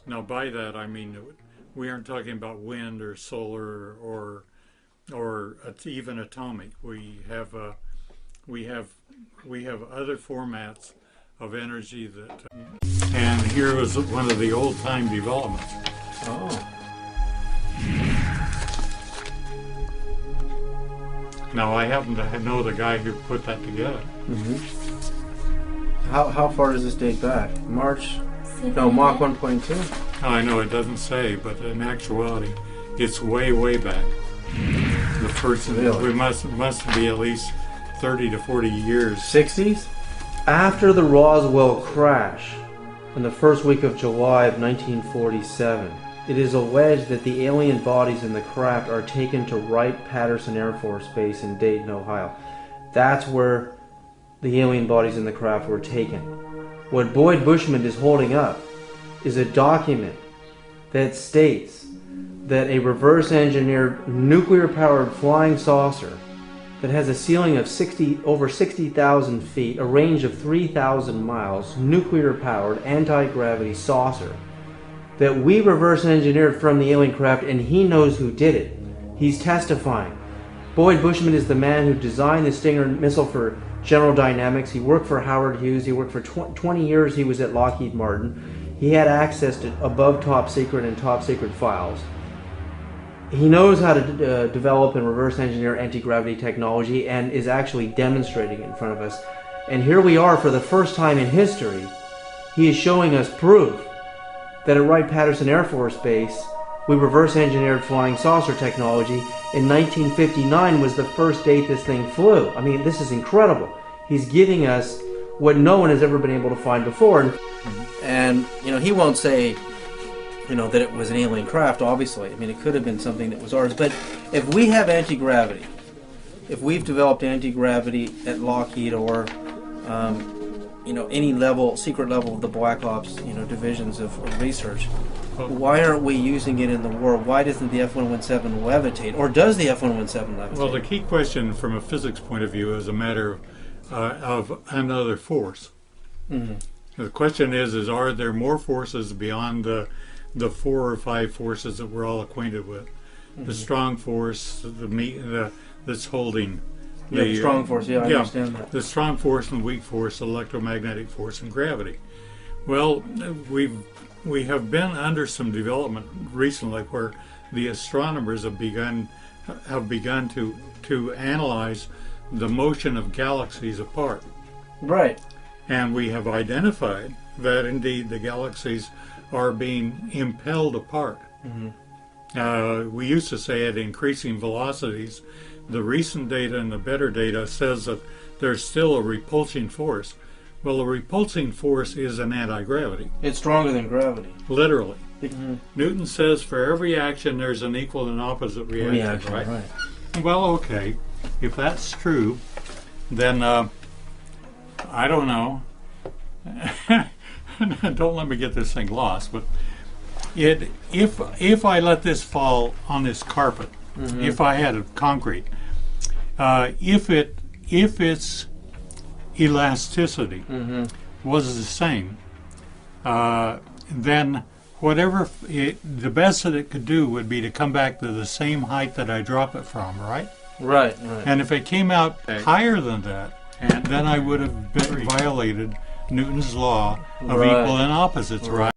Now, by that I mean we aren't talking about wind or solar or even atomic. We have other formats of energy that. And here was one of the old-time developments. Oh. Now I happen to know the guy who put that together. Mm-hmm. How far does this date back? March? No, Mach 1.2? I know it doesn't say, but in actuality, it's way back. The first, really? We must be at least 30 to 40 years. 60s? After the Roswell crash, in the first week of July of 1947, it is alleged that the alien bodies in the craft are taken to Wright-Patterson Air Force Base in Dayton, Ohio. That's where the alien bodies in the craft were taken. What Boyd Bushman is holding up is a document that states that a reverse-engineered nuclear-powered flying saucer that has a ceiling of over 60,000 feet, a range of 3,000 miles, nuclear-powered anti-gravity saucer that we reverse-engineered from the alien craft, and he knows who did it. He's testifying. Boyd Bushman is the man who designed the Stinger missile for General Dynamics. He worked for Howard Hughes. He worked for 20 years. He was at Lockheed Martin. He had access to above top secret and top secret files. He knows how to develop and reverse engineer anti-gravity technology and is actually demonstrating it in front of us. And here we are for the first time in history. He is showing us proof that at Wright-Patterson Air Force Base, we reverse engineered flying saucer technology. In 1959 was the first date this thing flew. I mean, this is incredible. He's giving us what no one has ever been able to find before. And you know, he won't say, you know, that it was an alien craft, obviously. I mean, it could have been something that was ours. But if we have anti-gravity, if we've developed anti-gravity at Lockheed or you know, any level, secret level of the Black Ops, you know, divisions of research, why aren't we using it in the war? Why doesn't the F-117 levitate? Or does the F-117 levitate? Well, the key question from a physics point of view is a matter of another force. Mm-hmm. The question is are there more forces beyond the 4 or 5 forces that we're all acquainted with? Mm-hmm. The strong force, that's holding. The strong force, I understand that. The strong force and weak force, electromagnetic force, and gravity. Well, we have been under some development recently where the astronomers have begun to analyze the motion of galaxies apart. Right. And we have identified that indeed the galaxies are being impelled apart. Mm-hmm. We used to say at increasing velocities. The recent data and the better data says that there's still a repulsing force. Well, a repulsing force is an anti-gravity. It's stronger than gravity. Literally. Mm-hmm. Newton says for every action there's an equal and opposite reaction, right? Well, okay. If that's true, then I don't know. Don't let me get this thing lost, but if I let this fall on this carpet, mm-hmm. if I had concrete, if its elasticity mm-hmm. was the same, then the best that it could do would be to come back to the same height that I drop it from, right? Right. And if it came out higher than that, then I would have violated Newton's law of equal and opposites, right?